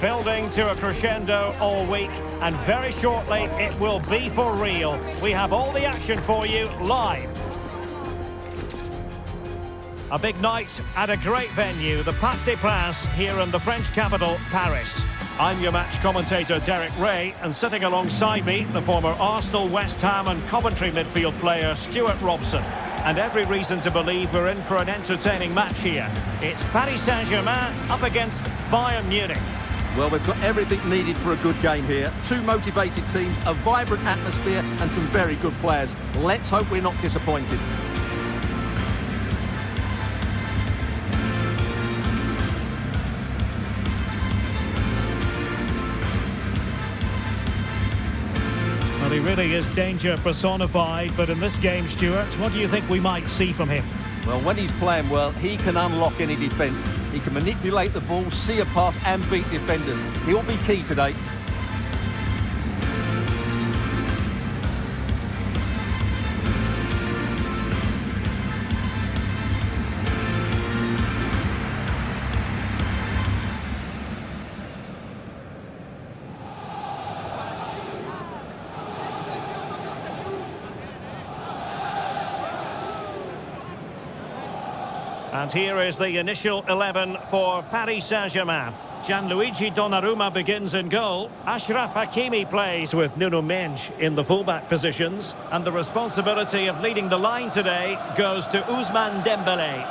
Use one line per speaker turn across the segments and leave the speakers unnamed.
Building to a crescendo all week, and very shortly it will be for real. We have all the action for you live. A big night at a great venue, the Parc des Princes, here in the French capital, Paris. I'm your match commentator, Derek Ray, and sitting alongside me, the former Arsenal, West Ham and Coventry midfield player, Stuart Robson. And every reason to believe we're in for an entertaining match here. It's Paris Saint-Germain up against Bayern Munich.
Well, we've got everything needed for a good game here. Two motivated teams, a vibrant atmosphere and some very good players. Let's hope we're not disappointed.
Well, he really is danger personified, but in this game, Stuart, what do you think we might see from him?
Well, when he's playing well, he can unlock any defence. He can manipulate the ball, see a pass and beat defenders. He'll be key today.
And here is the initial 11 for Paris Saint-Germain. Gianluigi Donnarumma begins in goal. Achraf Hakimi plays with Nuno Mendes in the fullback positions. And the responsibility of leading the line today goes to Ousmane Dembele.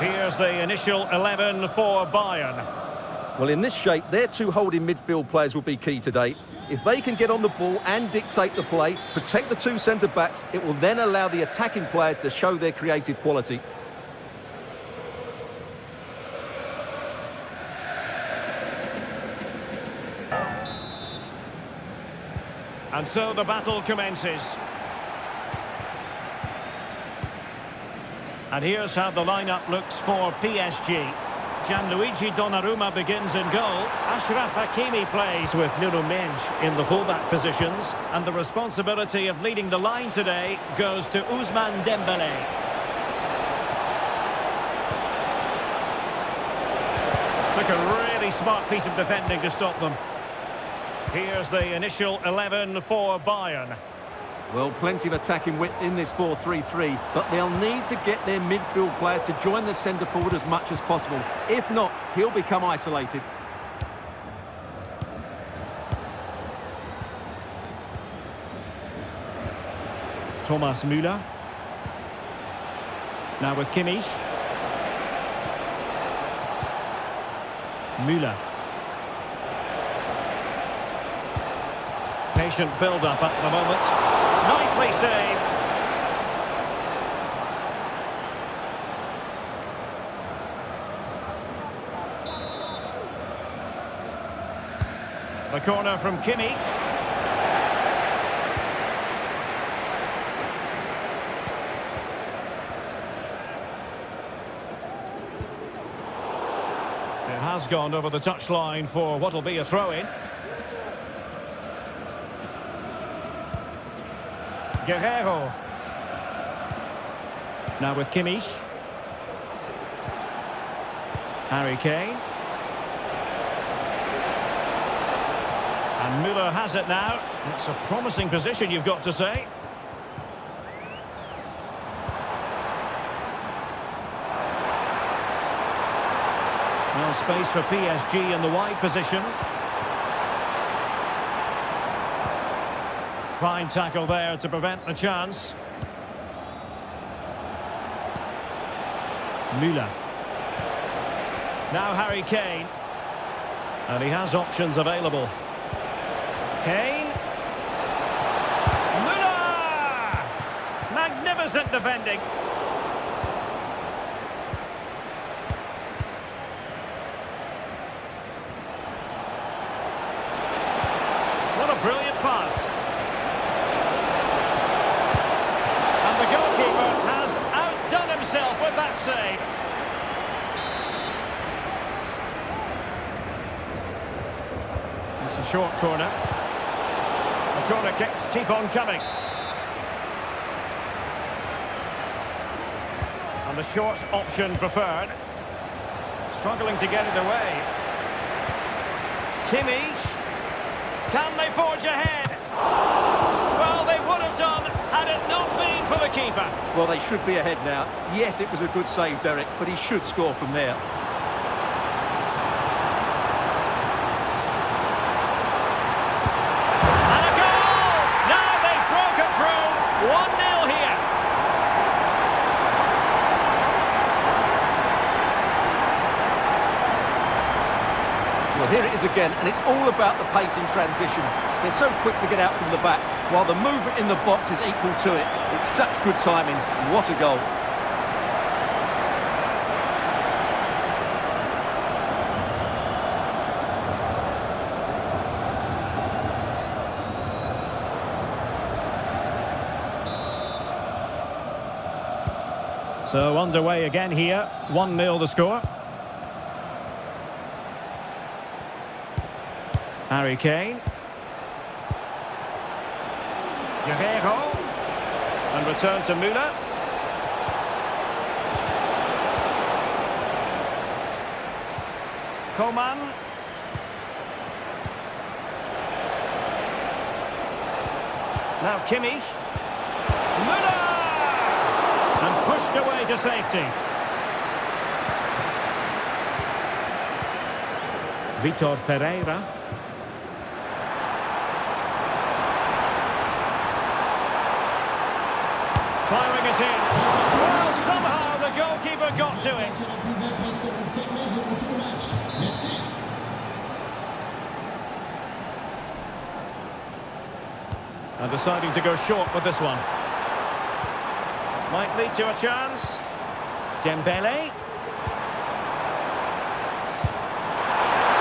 Here's the initial 11 for Bayern.
Well, in this shape, their two holding midfield players will be key today. If they can get on the ball and dictate the play, protect the two centre-backs, it will then allow the attacking players to show their creative quality.
And so the battle commences. And here's how the lineup looks for PSG. Gianluigi Donnarumma begins in goal. Achraf Hakimi plays with Nuno Mendes in the fullback positions. And the responsibility of leading the line today goes to Ousmane Dembele. Took a really smart piece of defending to stop them. Here's the initial 11 for Bayern.
Well, plenty of attacking width in this 4-3-3, but they'll need to get their midfield players to join the centre forward as much as possible. If not, he'll become isolated.
Thomas Müller. Now with Kimmich. Müller. Patient build-up at the moment. Nicely saved. The corner from Kimmich. It has gone over the touchline for what will be a throw-in. Guerrero. Now with Kimmich. Harry Kane. And Müller has it now. It's a promising position, you've got to say. Well, space for PSG in the wide position. Fine tackle there to prevent the chance. Müller. Now Harry Kane. And he has options available. Kane. Müller! Magnificent defending. What a brilliant pass. And the goalkeeper has outdone himself with that save. It's a short corner. The corner kicks keep on coming. And the short option preferred. Struggling to get it away. Kimmich. Can they forge ahead? Well, they would have done had it not been for the keeper.
Well, they should be ahead now. Yes, it was a good save, Derek, but he should score from there.
And a goal! Now they've broken through. 1-0 here.
Well, here it is again, and it's all about the pace in transition. They're so quick to get out from the back, while the movement in the box is equal to it. It's such good timing. What a goal.
So underway again here. 1-0 the score. Harry Kane. Guerrero. And return to Müller. Coman. Now Kimmich. Müller! And pushed away to safety. Vitor Ferreira. Firing it in. Well, somehow the goalkeeper got to it. And deciding to go short with this one. Might lead to a chance. Dembele.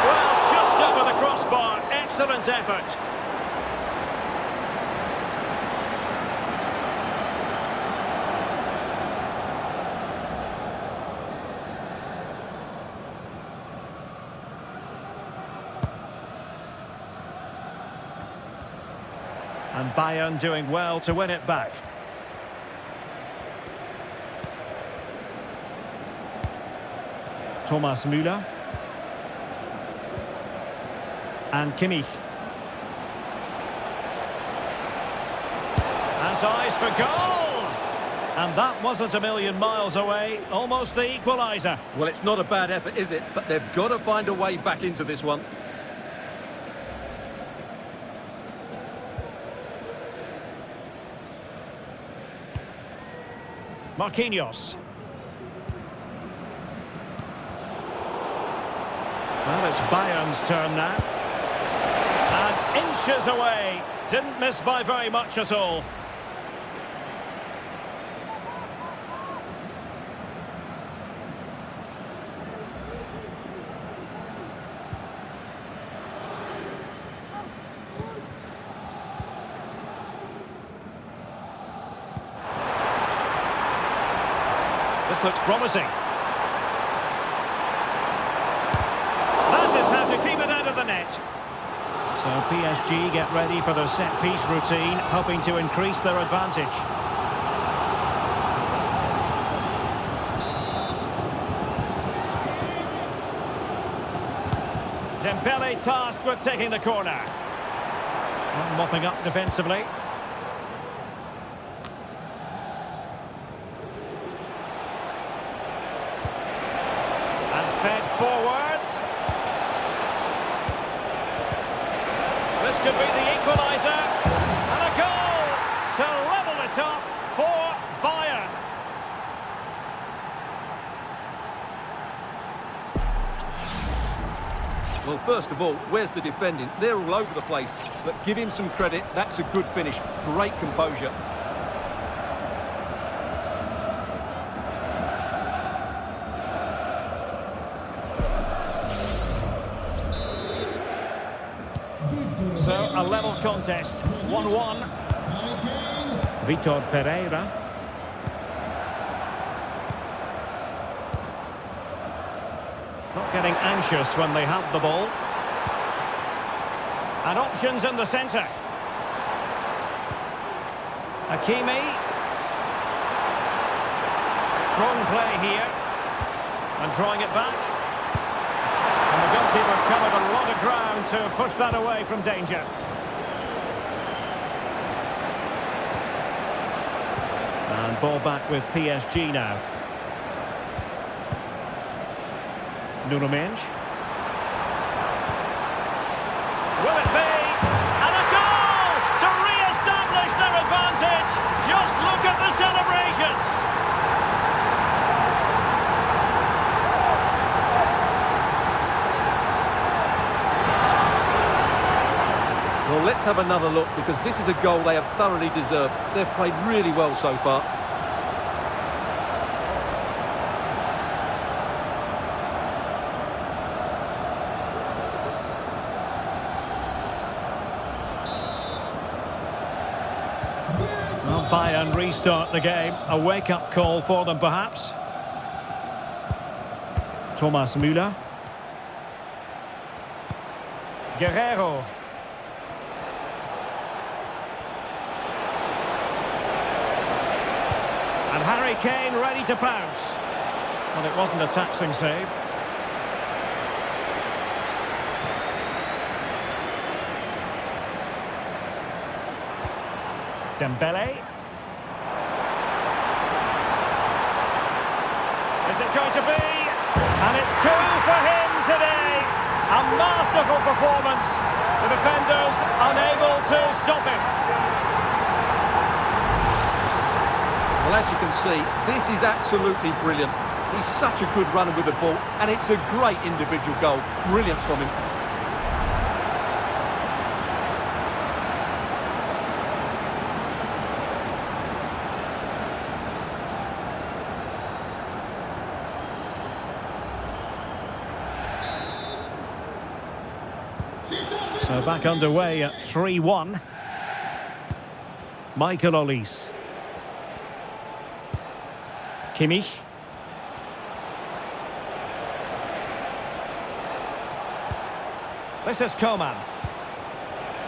Well, just over the crossbar. Excellent effort. And Bayern doing well to win it back. Thomas Müller. And Kimmich. Has eyes for goal! And that wasn't a million miles away. Almost the equalizer.
Well, it's not a bad effort, is it? But they've got to find a way back into this one.
Marquinhos. Well, it's Bayern's turn now. And inches away. Didn't miss by very much at all. This looks promising. That is how to keep it out of the net. So PSG get ready for their set-piece routine, hoping to increase their advantage. Dembele tasked with taking the corner. And mopping up defensively. Fed forwards. This could be the equalizer. And a goal to level it up for Bayern.
Well, first of all, where's the defending? They're all over the place. But give him some credit. That's a good finish. Great composure.
So, a level contest, 1-1. Vitor Ferreira. Not getting anxious when they have the ball. And options in the centre. Hakimi. Strong play here. And drawing it back. Keeper covered a lot of ground to push that away from danger. And ball back with PSG now. Nuno Mendes. Will it be? And a goal to re-establish their advantage. Just look at the celebrations.
Well, let's have another look, because this is a goal they have thoroughly deserved. They've played really well so far.
Well, Bayern restart the game. A wake-up call for them, perhaps. Thomas Müller. Guerrero. And Harry Kane ready to pounce. Well, it wasn't a taxing save. Dembele. Is it going to be? And it's two for him today. A masterful performance. The defenders unable to stop him.
Well, as you can see, this is absolutely brilliant. He's such a good runner with the ball, and it's a great individual goal. Brilliant from him.
So back underway at 3-1. Michael Olise. Kimmich. This is Coman.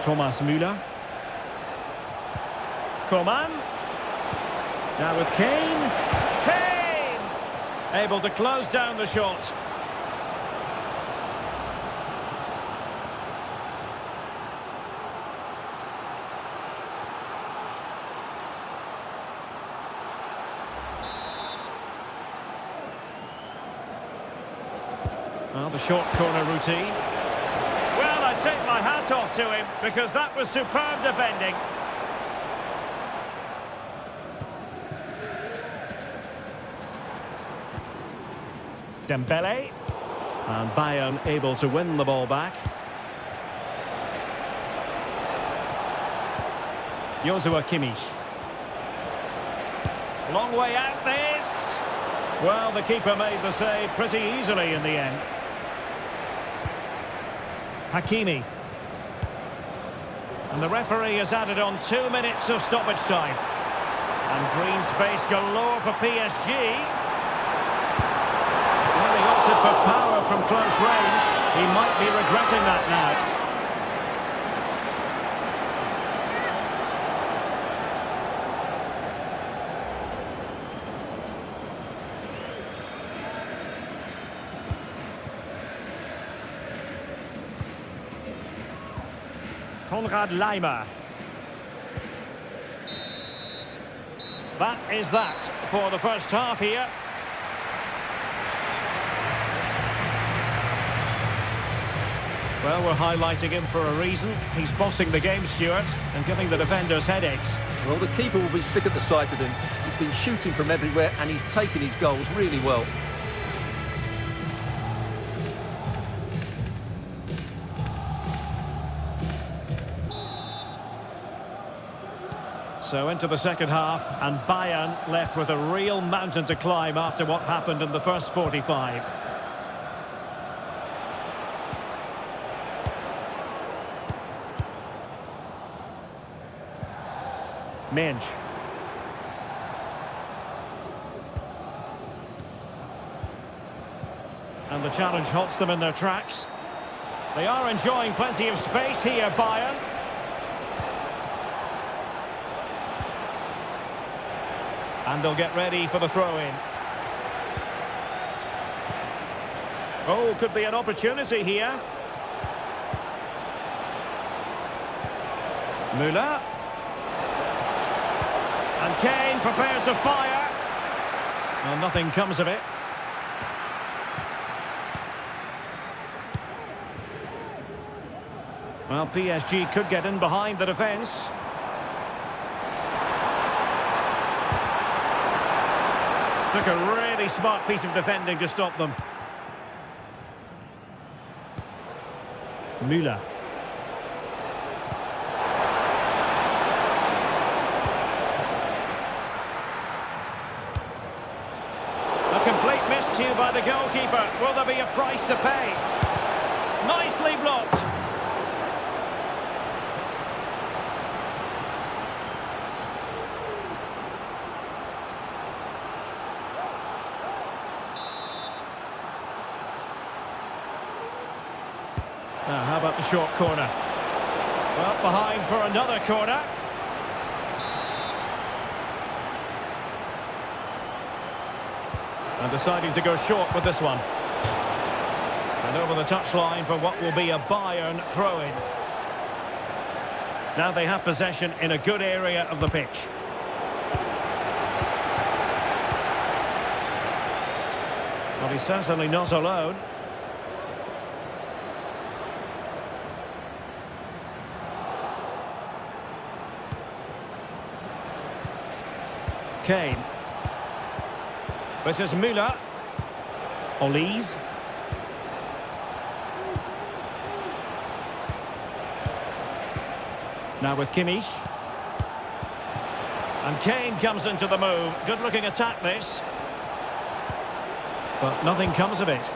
Thomas Müller. Coman. Now with Kane. Kane! Able to close down the shot. Well, the short corner routine. Well, I take my hat off to him, because that was superb defending. Dembele. And Bayern able to win the ball back. Joshua Kimmich. Long way out this. Well, the keeper made the save pretty easily in the end. Hakimi. And the referee has added on 2 minutes of stoppage time. And green space galore for PSG. Well, he opted for power from close range. He might be regretting that now. Konrad Laimer. That is that for the first half here. Well, we're highlighting him for a reason. He's bossing the game, Stuart, and giving the defenders headaches.
Well, the keeper will be sick at the sight of him. He's been shooting from everywhere, and he's taken his goals really well.
So into the second half, and Bayern left with a real mountain to climb after what happened in the first 45. Mendes. And the challenge halts them in their tracks. They are enjoying plenty of space here, Bayern. And they'll get ready for the throw-in. Oh, could be an opportunity here. Müller. And Kane prepared to fire. Well, nothing comes of it. Well, PSG could get in behind the defence. Took a really smart piece of defending to stop them. Müller. A complete miscue by the goalkeeper. Will there be a price to pay? Nicely blocked. Now, how about the short corner? Well, behind for another corner. And deciding to go short with this one. And over the touchline for what will be a Bayern throw-in. Now they have possession in a good area of the pitch. Well, he's certainly not alone. Kane. This is Müller. Olise. Now with Kimmich. And Kane comes into the move. Good looking attack this. But nothing comes of it.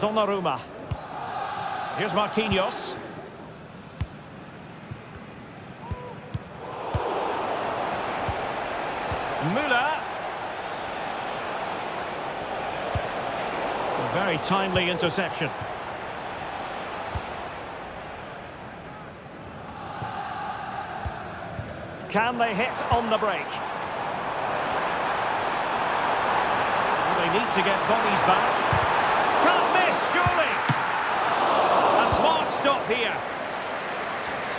Donnarumma. Here's Marquinhos. Müller. A very timely interception. Can they hit on the break? They need to get bodies back. Can't miss, surely! A smart stop here.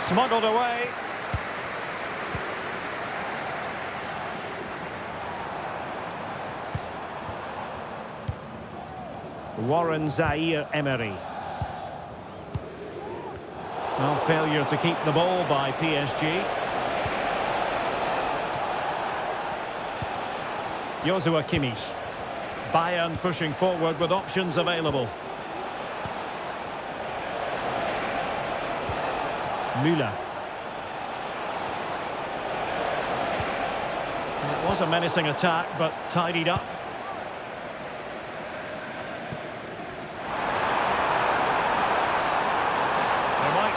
Smuggled away. Warren Zaire-Emery. Well, failure to keep the ball by PSG. Joshua Kimmich. Bayern pushing forward with options available. Müller. It was a menacing attack, but tidied up.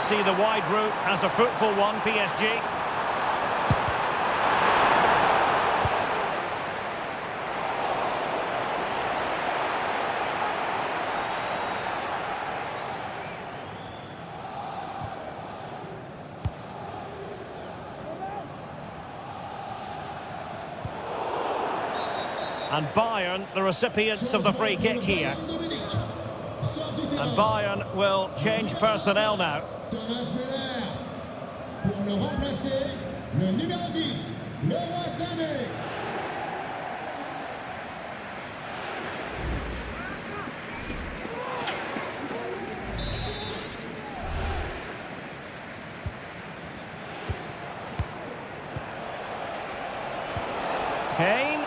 See the wide route as a fruitful one, PSG. And Bayern, the recipients of the free kick here. And Bayern will change personnel now.
Pour le remplacer, le numéro 10, Leroy Sané.
Kane.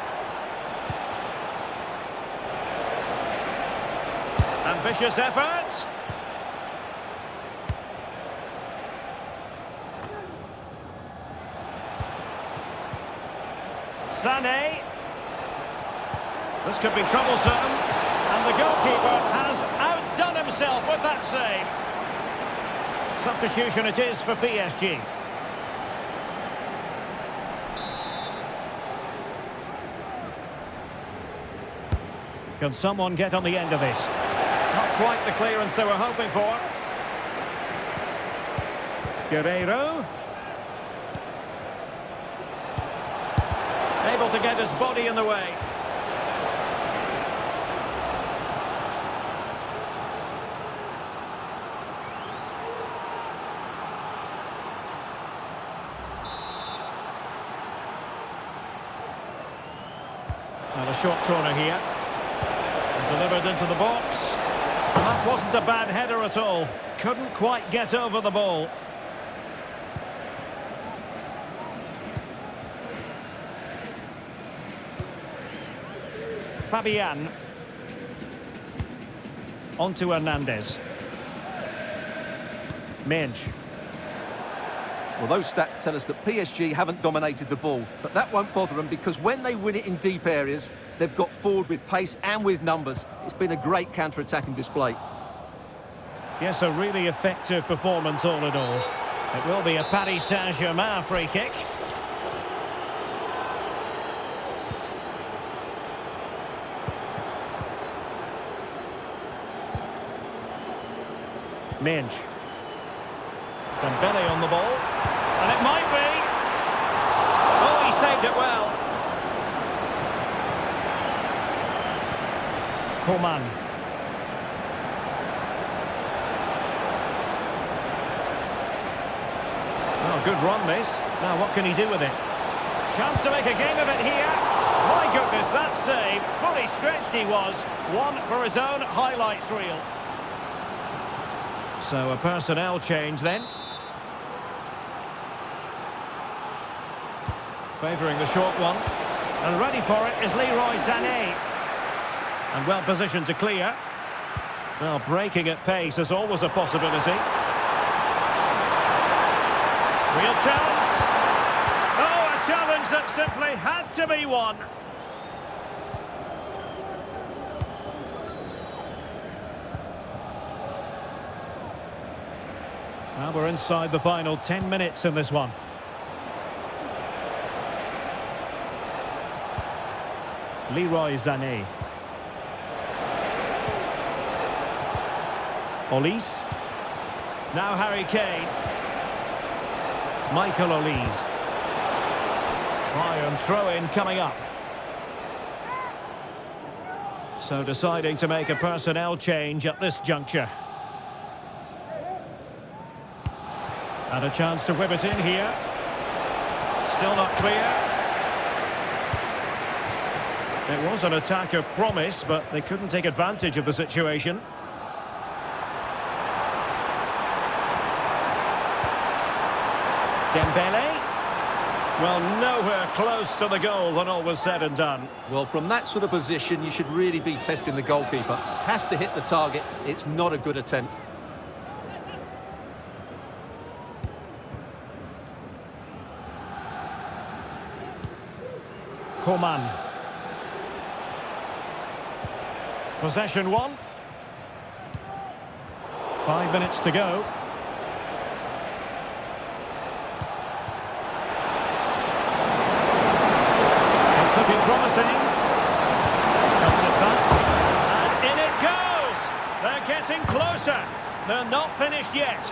Ambitious effort. Sané. This could be troublesome. And the goalkeeper has outdone himself with that save. Substitution it is for PSG. Can someone get on the end of this? Not quite the clearance they were hoping for. Guerreiro. Able to get his body in the way. And a short corner here. Delivered into the box. And that wasn't a bad header at all. Couldn't quite get over the ball. Fabian. On to Hernandez. Minge.
Well, those stats tell us that PSG haven't dominated the ball, but that won't bother them because when they win it in deep areas, they've got forward with pace and with numbers. It's been a great counter-attacking display.
Yes, a really effective performance all in all. It will be a Paris Saint-Germain free kick. Minge. Dembele on the ball. And it might be. Oh, he saved it well. Coman. Oh, good run this. Now what can he do with it? Chance to make a game of it here. My goodness, that save. Fully stretched he was. One for his own highlights reel. So a personnel change then. Favouring the short one. And ready for it is Leroy Sané. And well positioned to clear. Well, breaking at pace is always a possibility. Real chance. Oh, a challenge that simply had to be won. Now we're inside the final 10 minutes in this one. Leroy Sané. Olise. Now Harry Kane. Michael Olise. Bayern throw-in coming up. So deciding to make a personnel change at this juncture. And a chance to whip it in here. Still not clear. It was an attack of promise, but they couldn't take advantage of the situation. Dembele. Well, nowhere close to the goal when all was said and done.
Well, from that sort of position, you should really be testing the goalkeeper. Has to hit the target. It's not a good attempt.
Coman. Possession one. 5 minutes to go. It's looking promising. Cuts it back. And in it goes. They're getting closer. They're not finished yet.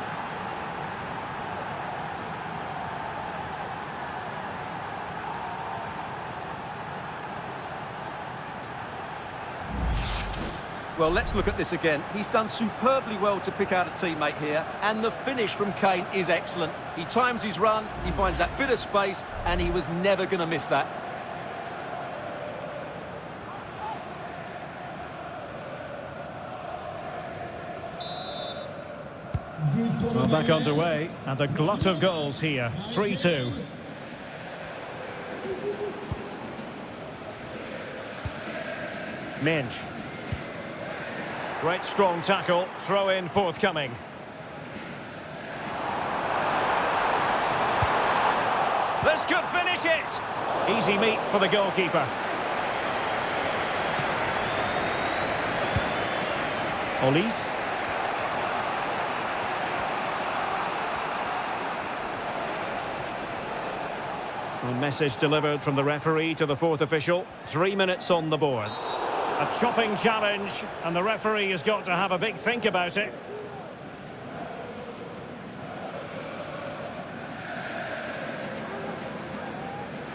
Well, let's look at this again. He's done superbly well to pick out a teammate here, and the finish from Kane is excellent. He times his run, he finds that bit of space, and he was never going to miss that.
Well, back underway, and a glut of goals here. 3-2. Minge. Great strong tackle, throw in forthcoming. This could finish it! Easy meat for the goalkeeper. Olise. A message delivered from the referee to the fourth official. 3 minutes on the board. A chopping challenge, and the referee has got to have a big think about it.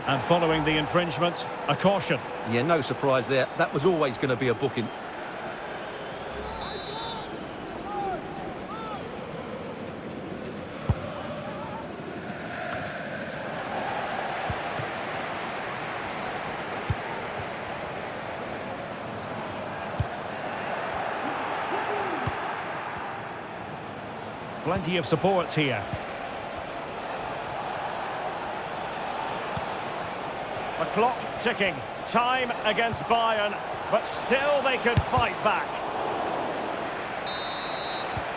And following the infringement, a caution.
Yeah, no surprise there. That was always going to be a booking.
Plenty of support here. The clock ticking. Time against Bayern, but still they could fight back.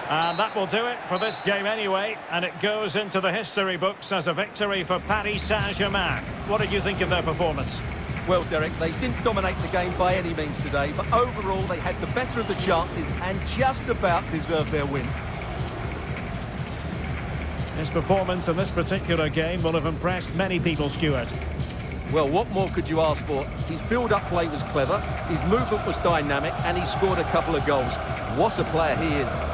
And that will do it for this game anyway, and it goes into the history books as a victory for Paris Saint-Germain. What did you think of their performance?
Well, Derek, they didn't dominate the game by any means today, but overall they had the better of the chances and just about deserved their win.
His performance in this particular game will have impressed many people, Stuart.
Well, what more could you ask for? His build-up play was clever, his movement was dynamic, and he scored a couple of goals. What a player he is.